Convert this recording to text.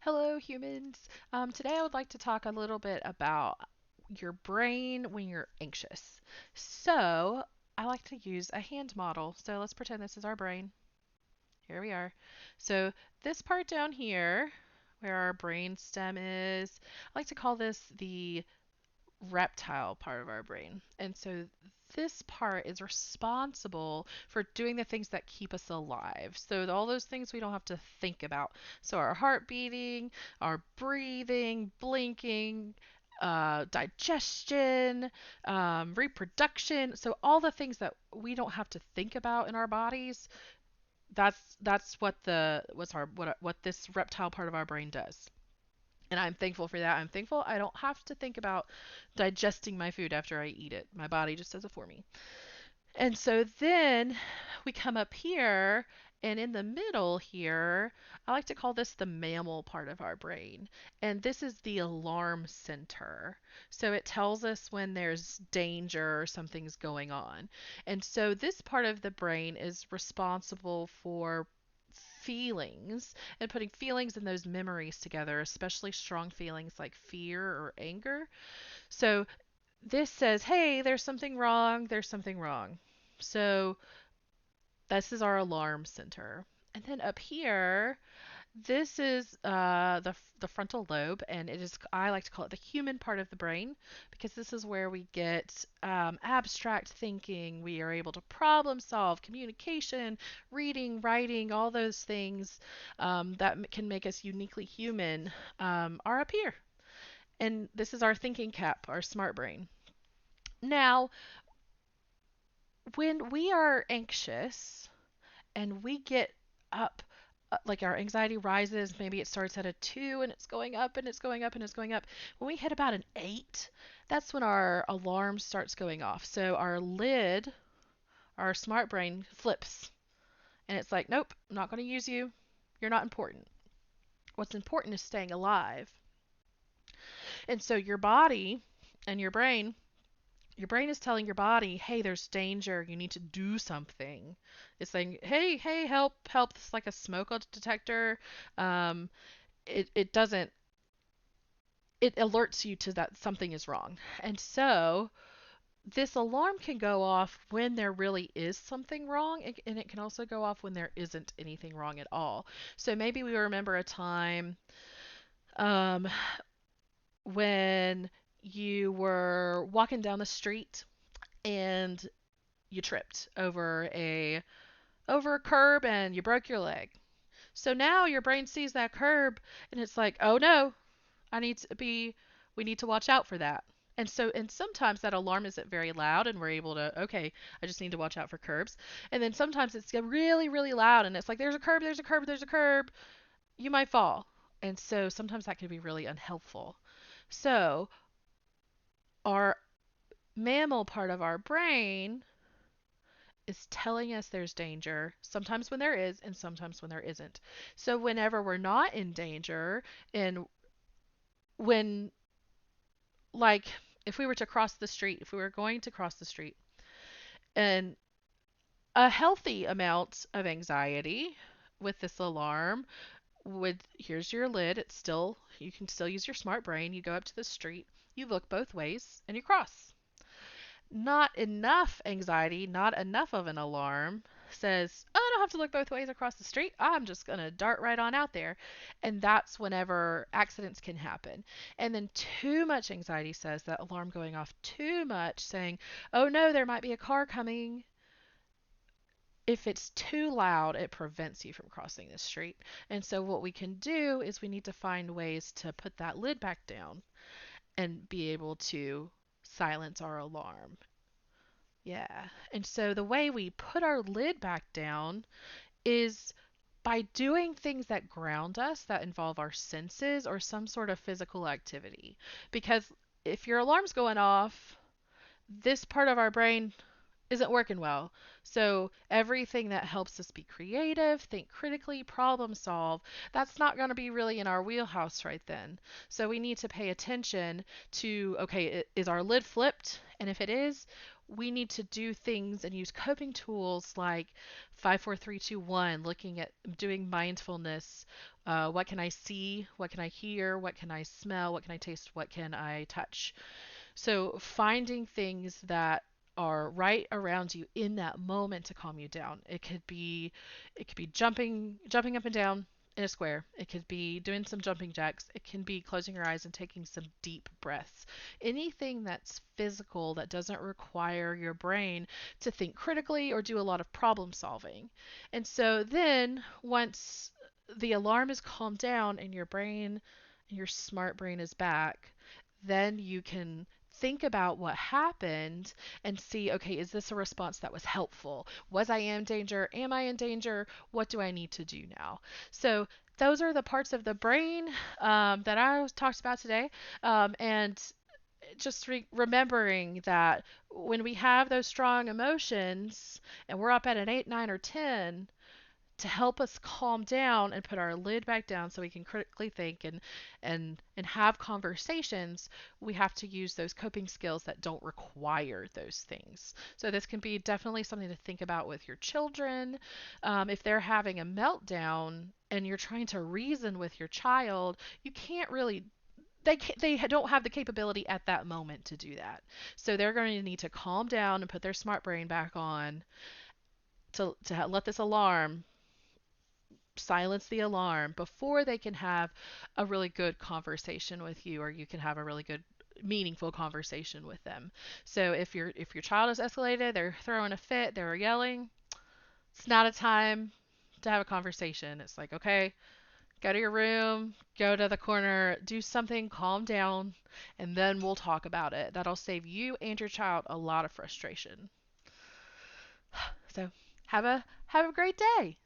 Hello, humans. Today I would like to talk a little bit about your brain when you're anxious. So, I like to use a hand model. So, let's pretend this is our brain. Here we are. So, this part down here, where our brain stem is, I like to call this the reptile part of our brain. And so this part is responsible for doing the things that keep us alive. So all those things we don't have to think about. So our heart beating, our breathing, blinking, digestion, reproduction. So all the things that we don't have to think about in our bodies. That's what this reptile part of our brain does. And I'm thankful for that. I'm thankful I don't have to think about digesting my food after I eat it. My body just does it for me. And so then we come up here, and in the middle here, I like to call this the mammal part of our brain. And this is the alarm center. So it tells us when there's danger or something's going on. And so this part of the brain is responsible for feelings and putting feelings and those memories together, especially strong feelings like fear or anger. So this says, hey, there's something wrong, there's something wrong. So this is our alarm center. And then up here, this is the frontal lobe, and it is I like to call it the human part of the brain because this is where we get abstract thinking. We are able to problem solve, communication, reading, writing, all those things that can make us uniquely human are up here. And this is our thinking cap, our smart brain. Now, when we are anxious, and we get up, like our anxiety rises, maybe it starts at a 2 and it's going up and it's going up and it's going up. When we hit about an 8, that's when our alarm starts going off. So our lid, our smart brain flips and it's like, nope, I'm not going to use you. You're not important. What's important is staying alive. And so your body and your brain is telling your body, hey, there's danger. You need to do something. It's saying, hey, help, help. It's like a smoke detector. Um, it doesn't, it alerts you to that something is wrong. And so this alarm can go off when there really is something wrong, and it can also go off when there isn't anything wrong at all. So maybe we remember a time um, when you were walking down the street and you tripped over a curb and you broke your leg. So now your brain sees that curb and it's like, "Oh no, I need to be we need to watch out for that." And sometimes that alarm isn't very loud and we're able to, okay, I just need to watch out for curbs. And then sometimes it's really really loud and it's like there's a curb, there's a curb, there's a curb. You might fall. And so sometimes that can be really unhelpful. So, our mammal part of our brain is telling us there's danger, sometimes when there is, and sometimes when there isn't. So, whenever we're not in danger, and when, like, if we were to cross the street, if we were going to cross the street, and a healthy amount of anxiety with this alarm would, here's your lid, it's still, you can still use your smart brain. You go up to the street, you look both ways, and you cross. Not enough anxiety, not enough of an alarm says, oh, I don't have to look both ways across the street. I'm just going to dart right on out there. And that's whenever accidents can happen. And then too much anxiety says, that alarm going off too much, saying, oh no, there might be a car coming. If it's too loud, it prevents you from crossing the street. And so, what we can do is we need to find ways to put that lid back down and be able to silence our alarm. Yeah. And so the way we put our lid back down is by doing things that ground us, that involve our senses or some sort of physical activity. Because if your alarm's going off, this part of our brain isn't working well. So everything that helps us be creative, think critically, problem solve, that's not going to be really in our wheelhouse right then. So we need to pay attention to, okay, is our lid flipped? And if it is, we need to do things and use coping tools like 5 4 3 2 1, looking at doing mindfulness. What can I see? What can I hear? What can I smell? What can I taste? What can I touch? So finding things that are right around you in that moment to calm you down. It could be jumping up and down in a square. It could be doing some jumping jacks. It can be closing your eyes and taking some deep breaths. Anything that's physical that doesn't require your brain to think critically or do a lot of problem solving. And so then once the alarm is calmed down and your brain, your smart brain is back, then you can think about what happened and see, okay, is this a response that was helpful? Was I in danger? Am I in danger? What do I need to do now? So those are the parts of the brain that I talked about today. And just remembering that when we have those strong emotions and we're up at an 8, 9, or 10, to help us calm down and put our lid back down so we can critically think and have conversations, we have to use those coping skills that don't require those things. So this can be definitely something to think about with your children. If they're having a meltdown and you're trying to reason with your child, you can't really they don't have the capability at that moment to do that. So they're going to need to calm down and put their smart brain back on to let this alarm silence the alarm before they can have a really good conversation with you, or you can have a really good meaningful conversation with them. So if your child is escalated, they're throwing a fit, they're yelling, it's not a time to have a conversation. It's like, okay, go to your room, go to the corner, do something, calm down, and then we'll talk about it. That'll save you and your child a lot of frustration. So have a great day.